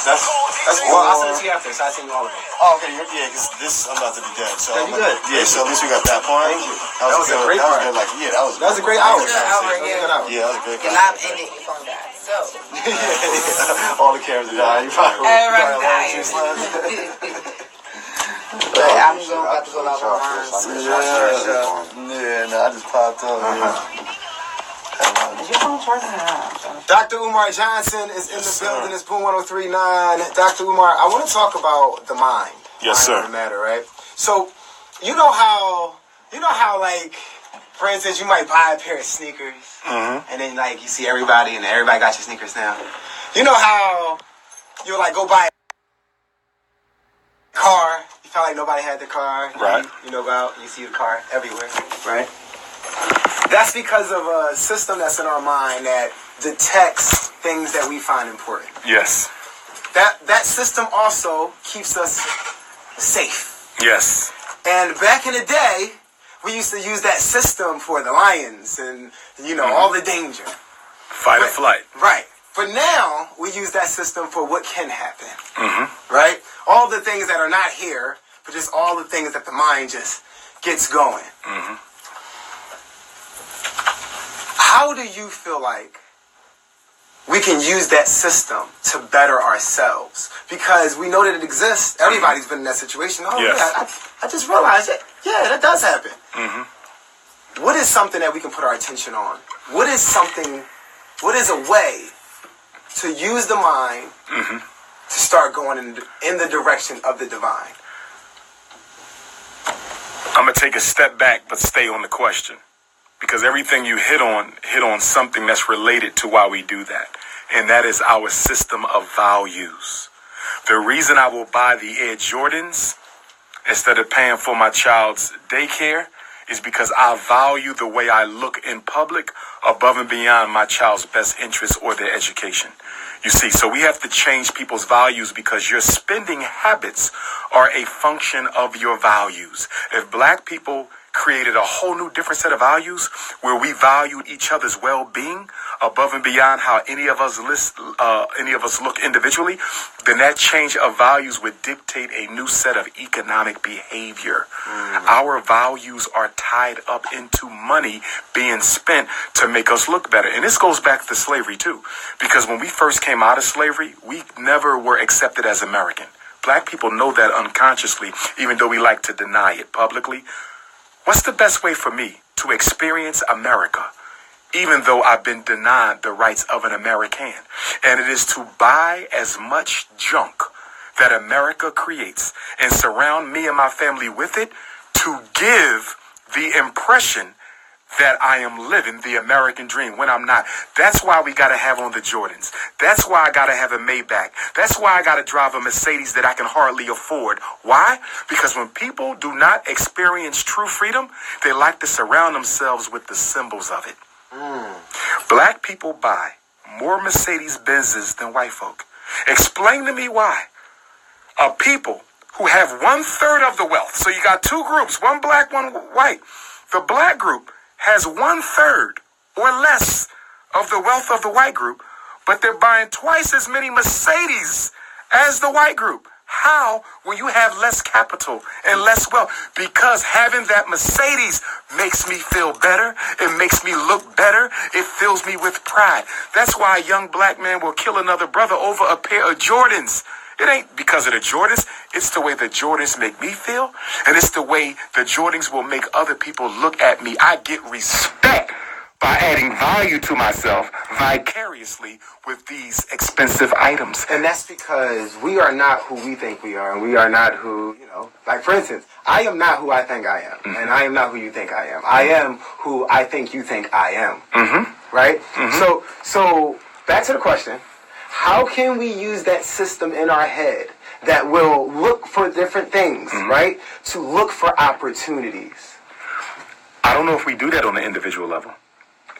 Well, I'll send it to you after, so I'll send you all of it. Oh, okay, yeah, because this, I'm about to be dead. So you good. Yeah, so at least we got that point. Thank you. That was a great part. That was a great hour. That was a good hour, Yeah, that was a great Your live ended, your phone died. So. All the cameras died. You probably died. But I'm about to go live on mine. Yeah, no, I just popped up. Is your phone charging? Dr. Umar Johnson is in the building. It's Boom 103.9. Dr. Umar, I want to talk about the mind. Yes, sir. The matter, right? So, you know how, like, for instance, you might buy a pair of sneakers, and then, like, you see everybody, and everybody got your sneakers now. You know how you'll, like, go buy a car, you felt like nobody had the car. Right. You know, go out, you see the car everywhere, right? That's because of a system that's in our mind that detects things that we find important. Yes. That system also keeps us safe. Yes. And back in the day, we used to use that system for the lions and, all the danger. Fight or flight. Right. But now, we use that system for what can happen. Right? All the things that are not here, but just all the things that the mind just gets going. How do you feel like we can use that system to better ourselves? Because we know that it exists. Everybody's been in that situation. Oh, yes. Yeah, I just realized it. Yeah, that does happen. What is something that we can put our attention on? What is a way to use the mind to start going in the direction of the divine? I'm going to take a step back, but stay on the question. Because everything you hit on something that's related to why we do that. And that is our system of values. The reason I will buy the Air Jordans instead of paying for my child's daycare is because I value the way I look in public above and beyond my child's best interests or their education. You see, so we have to change people's values because your spending habits are a function of your values. If black people created a whole new different set of values where we valued each other's well-being above and beyond how any of us look individually, then that change of values would dictate a new set of economic behavior. Our values are tied up into money being spent to make us look better. And this goes back to slavery too, because when we first came out of slavery, we never were accepted as American. Black people know that unconsciously, even though we like to deny it publicly. What's the best way for me to experience America, even though I've been denied the rights of an American? And it is to buy as much junk that America creates and surround me and my family with it to give the impression that I am living the American dream when I'm not. That's why we got to have on the Jordans. That's why I got to have a Maybach. That's why I got to drive a Mercedes that I can hardly afford. Why? Because when people do not experience true freedom, they like to surround themselves with the symbols of it. Black people buy more Mercedes Benzes than white folk. Explain to me why. A people who have 1/3 of the wealth. So you got two groups, one black, one white. The black group has 1/3 or less of the wealth of the white group, but they're buying twice as many Mercedes as the white group. How when you have less capital and less wealth? Because having that Mercedes makes me feel better. It makes me look better. It fills me with pride. That's why a young black man will kill another brother over a pair of Jordans. It ain't because of the Jordans. It's the way the Jordans make me feel. And it's the way the Jordans will make other people look at me. I get respect by adding value to myself vicariously with these expensive items. And that's because we are not who we think we are. And we are not who, like for instance, I am not who I think I am. And I am not who you think I am. I am who I think you think I am. Right? So back to the question. How can we use that system in our head that will look for different things, right? To look for opportunities. I don't know if we do that on the individual level.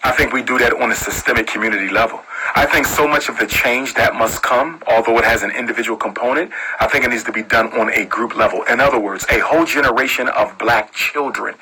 I think we do that on a systemic community level. I think so much of the change that must come, although it has an individual component, I think it needs to be done on a group level. In other words, a whole generation of black children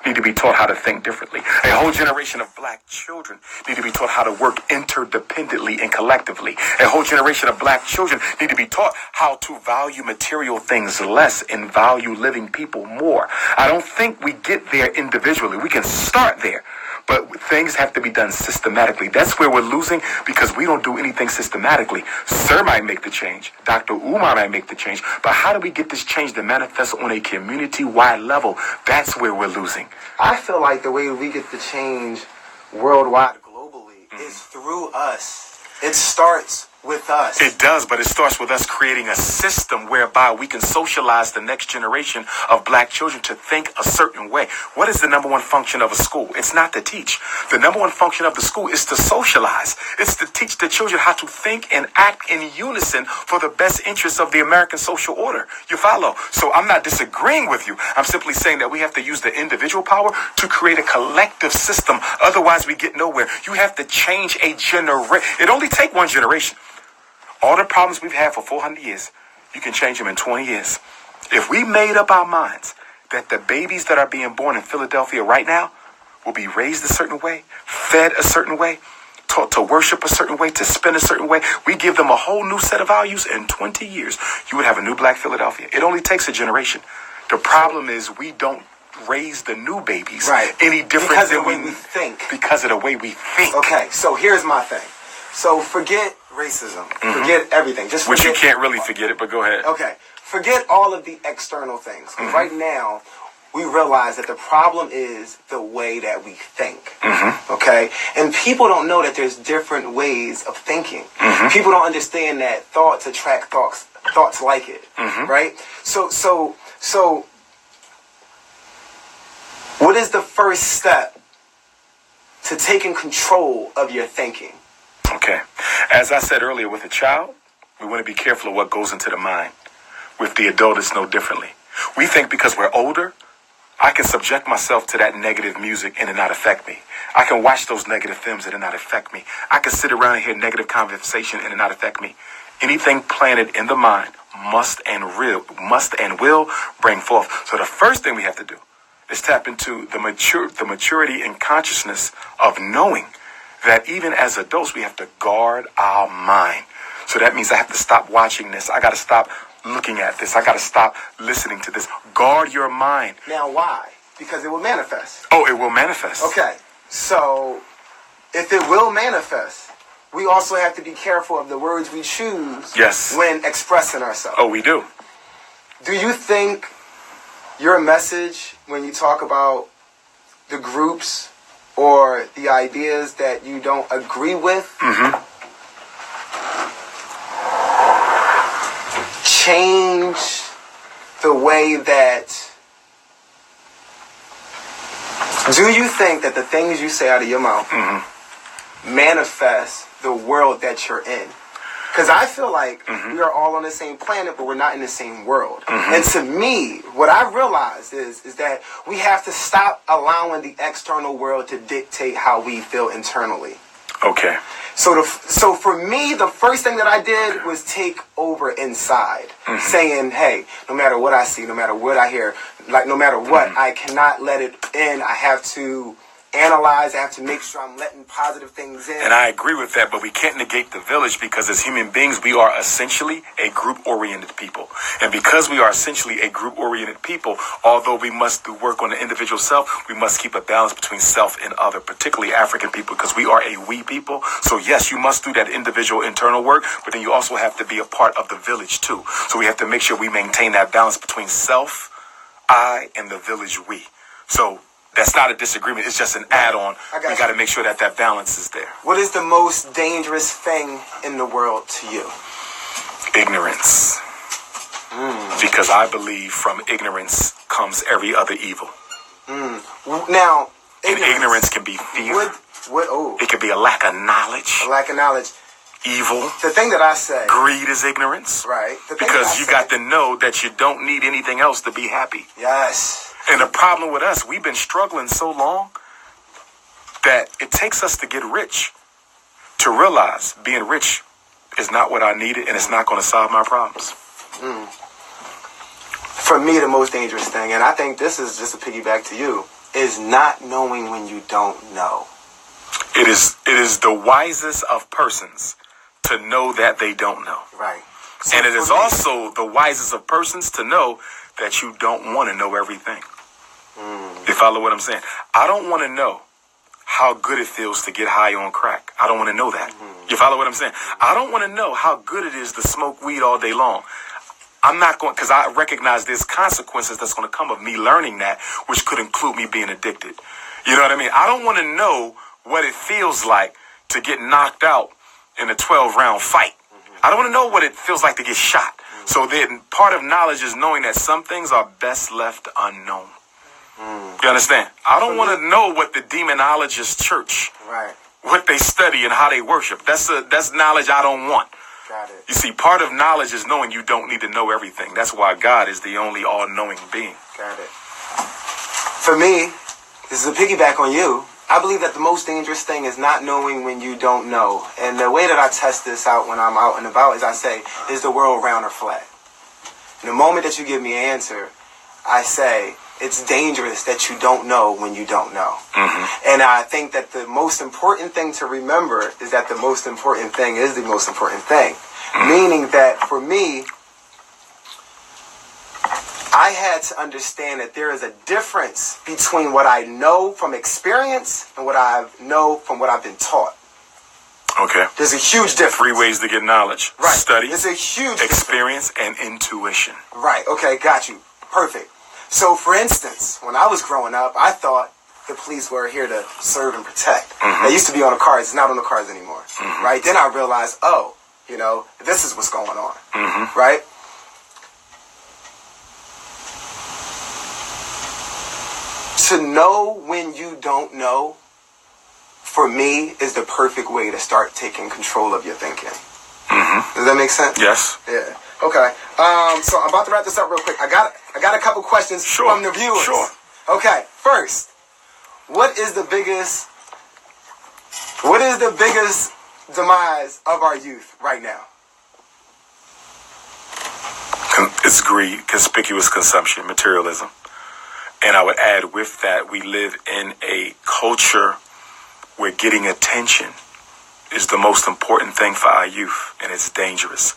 need to be taught how to think differently. A whole generation of black children need to be taught how to work interdependently and collectively. A whole generation of black children need to be taught how to value material things less and value living people more. I don't think we get there individually. We can start there, but things have to be done systematically. That's where we're losing, because we don't do anything systematically. Sir might make the change. Dr. Umar might make the change. But how do we get this change to manifest on a community-wide level? That's where we're losing. I feel like the way we get the change worldwide, globally, is through us. It starts with us. It does, but it starts with us creating a system whereby we can socialize the next generation of black children to think a certain way. What is the number one function of a school? It's not to teach. The number one function of the school is to socialize. It's to teach the children how to think and act in unison for the best interests of the American social order. You follow? So I'm not disagreeing with you. I'm simply saying that we have to use the individual power to create a collective system. Otherwise, we get nowhere. You have to change a generation. It only takes one generation. All the problems we've had for 400 years, you can change them in 20 years. If we made up our minds that the babies that are being born in Philadelphia right now will be raised a certain way, fed a certain way, taught to worship a certain way, to spend a certain way, we give them a whole new set of values, in 20 years, you would have a new black Philadelphia. It only takes a generation. The problem is we don't raise the new babies any different because than of the way we think. Because of the way we think. Okay, so here's my thing. So forget racism. Forget everything. Just Which forget, you can't really forget it, but go ahead. Okay. Forget all of the external things. Because right now, we realize that the problem is the way that we think. Okay? And people don't know that there's different ways of thinking. People don't understand that thoughts attract thoughts like it. Right? So what is the first step to taking control of your thinking? Okay. As I said earlier, with a child, we want to be careful of what goes into the mind. With the adult, it's no differently. We think because we're older, I can subject myself to that negative music and it not affect me. I can watch those negative films and it not affect me. I can sit around and hear negative conversation and it not affect me. Anything planted in the mind must and will bring forth. So the first thing we have to do is tap into the maturity and consciousness of knowing that even as adults, we have to guard our mind. So that means I have to stop watching this. I got to stop looking at this. I got to stop listening to this. Guard your mind. Now, why? Because it will manifest. Oh, it will manifest. Okay. So, if it will manifest, we also have to be careful of the words we choose when expressing ourselves. Oh, we do. Do you think your message, when you talk about the groups or the ideas that you don't agree with, change the way that... Do you think that the things you say out of your mouth manifest the world that you're in? Because I feel like we are all on the same planet, but we're not in the same world. And to me, what I realized is that we have to stop allowing the external world to dictate how we feel internally. Okay. So for me, the first thing that I did was take over inside, saying, hey, no matter what I see, no matter what I hear, like no matter what, I cannot let it in. I have to analyze. I have to make sure I'm letting positive things in. And I agree with that, but we can't negate the village, because as human beings, we are essentially a group-oriented people. And because we are essentially a group-oriented people, although we must do work on the individual self, we must keep a balance between self and other, particularly African people, because we are a we people. So yes, you must do that individual internal work, but then you also have to be a part of the village too. So we have to make sure we maintain that balance between self, I, and the village we. So that's not a disagreement. It's just an add-on. We got to make sure that that balance is there. What is the most dangerous thing in the world to you? Ignorance. Because I believe from ignorance comes every other evil. Now, ignorance can be fear. It can be a lack of knowledge. A lack of knowledge. Evil. The thing that I say. Greed is ignorance. Right. Because you got to know that you don't need anything else to be happy. Yes. And the problem with us, we've been struggling so long that it takes us to get rich to realize being rich is not what I needed, and it's not going to solve my problems. For me, the most dangerous thing, and I think this is just a piggyback to you, is not knowing when you don't know. It is the wisest of persons to know that they don't know. Right. So and it is me, also the wisest of persons to know that you don't want to know everything. You follow what I'm saying? I don't want to know how good it feels to get high on crack. I don't want to know that. You follow what I'm saying? I don't want to know how good it is to smoke weed all day long. I'm not going, because I recognize there's consequences that's going to come of me learning that, which could include me being addicted. You know what I mean? I don't want to know what it feels like to get knocked out in a 12-round fight. I don't want to know what it feels like to get shot. So then part of knowledge is knowing that some things are best left unknown. You understand? I don't want to know what the demonologist church, right, what they study and how they worship. That's knowledge I don't want. Got it. You see, part of knowledge is knowing you don't need to know everything. That's why God is the only all-knowing being. Got it. For me, this is a piggyback on you. I believe that the most dangerous thing is not knowing when you don't know. And the way that I test this out when I'm out and about is I say, is the world round or flat? And the moment that you give me an answer, I say, it's dangerous that you don't know when you don't know. And I think that the most important thing to remember is that the most important thing is the most important thing. Meaning that for me, I had to understand that there is a difference between what I know from experience and what I know from what I've been taught. Okay. There's a huge difference. 3 ways to get knowledge. Right. Study, There's a huge experience, and intuition. Right. Okay. Got you. Perfect. So, for instance, when I was growing up, I thought the police were here to serve and protect. They used to be on the cars. It's not on the cars anymore. Right. Then I realized, oh, you know, this is what's going on. Right. To know when you don't know, for me, is the perfect way to start taking control of your thinking. Does that make sense? Yes. Yeah. Okay. So I'm about to wrap this up real quick. I got a couple questions from the viewers. Sure. Okay. First, what is the biggest demise of our youth right now? It's greed, conspicuous consumption, materialism. And I would add with that, we live in a culture where getting attention is the most important thing for our youth, and it's dangerous.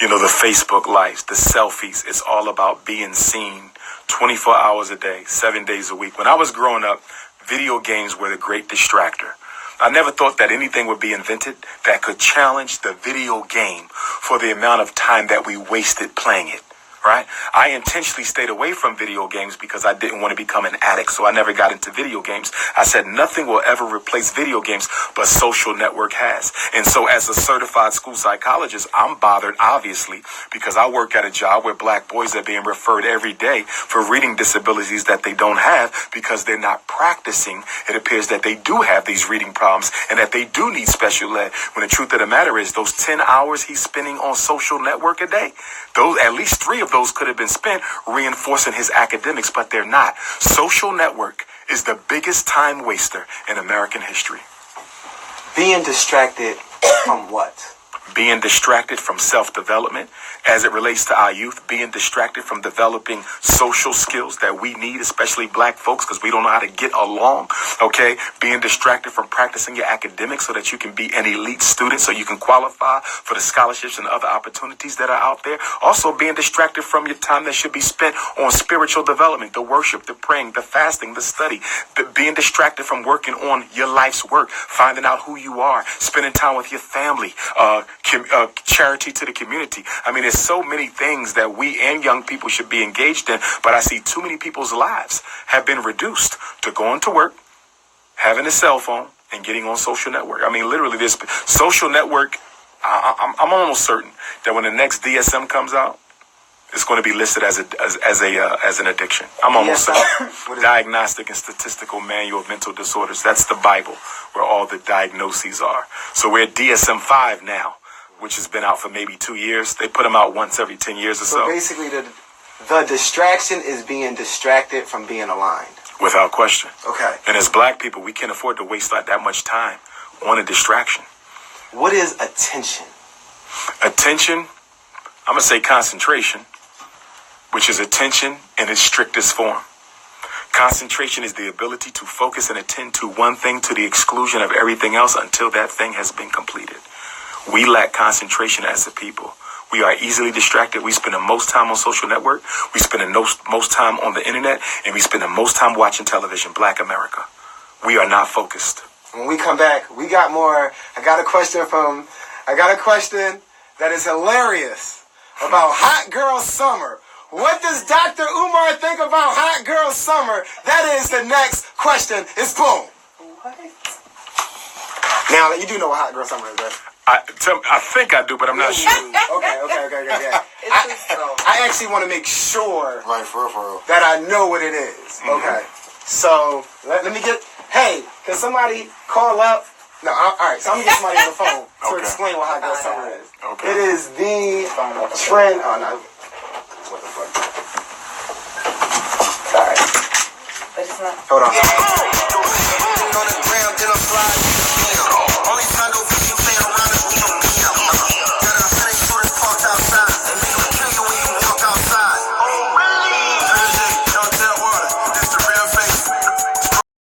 You know, the Facebook lives, the selfies, it's all about being seen 24 hours a day, 7 days a week. When I was growing up, video games were the great distractor. I never thought that anything would be invented that could challenge the video game for the amount of time that we wasted playing it. Right? I intentionally stayed away from video games because I didn't want to become an addict, so I never got into video games. I said nothing will ever replace video games, but social network has. And so as a certified school psychologist, I'm bothered, obviously, because I work at a job where black boys are being referred every day for reading disabilities that they don't have because they're not practicing. It appears that they do have these reading problems and that they do need special ed, when the truth of the matter is those 10 hours he's spending on social network a day, those at least 3 of those could have been spent reinforcing his academics, but they're not. Social network is the biggest time waster in American history. Being distracted from what? Being distracted from self-development as it relates to our youth, being distracted from developing social skills that we need, especially black folks, because we don't know how to get along, okay? Being distracted from practicing your academics so that you can be an elite student, so you can qualify for the scholarships and other opportunities that are out there. Also being distracted from your time that should be spent on spiritual development, the worship, the praying, the fasting, the study, being distracted from working on your life's work, finding out who you are, spending time with your family, charity to the community. I mean, there's so many things that we and young people should be engaged in, but I see too many people's lives have been reduced to going to work, having a cell phone, and getting on social network. I mean, literally, this social network, I'm almost certain that when the next DSM comes out, it's going to be listed as an addiction. I'm almost certain. Diagnostic and Statistical Manual of Mental Disorders. That's the Bible where all the diagnoses are. So we're at DSM-5 now, which has been out for maybe 2 years. They put them out once every 10 years or so. So basically, the distraction is being distracted from being aligned. Without question. Okay. And as black people, we can't afford to waste like that much time on a distraction. What is attention? Attention, I'm going to say concentration, which is attention in its strictest form. Concentration is the ability to focus and attend to one thing to the exclusion of everything else until that thing has been completed. We lack concentration as a people. We are easily distracted. We spend the most time on social network. We spend the most time on the internet. And we spend the most time watching television. Black America. We are not focused. When we come back, we got more. I got a question that is hilarious about Hot Girl Summer. What does Dr. Umar think about Hot Girl Summer? That is the next question. It's boom. What? Now, you do know what Hot Girl Summer is, right? I think I do, but I'm not sure. Okay. Yeah. I actually want to make sure For real. that I know what it is. Okay. So, let me get... Hey, can somebody call up? No, all right. So I'm going to get somebody on the phone to explain what Hot Girl Summer is. Okay. It is the trend... Oh, no. What the fuck? Sorry. But it's not. Hold on.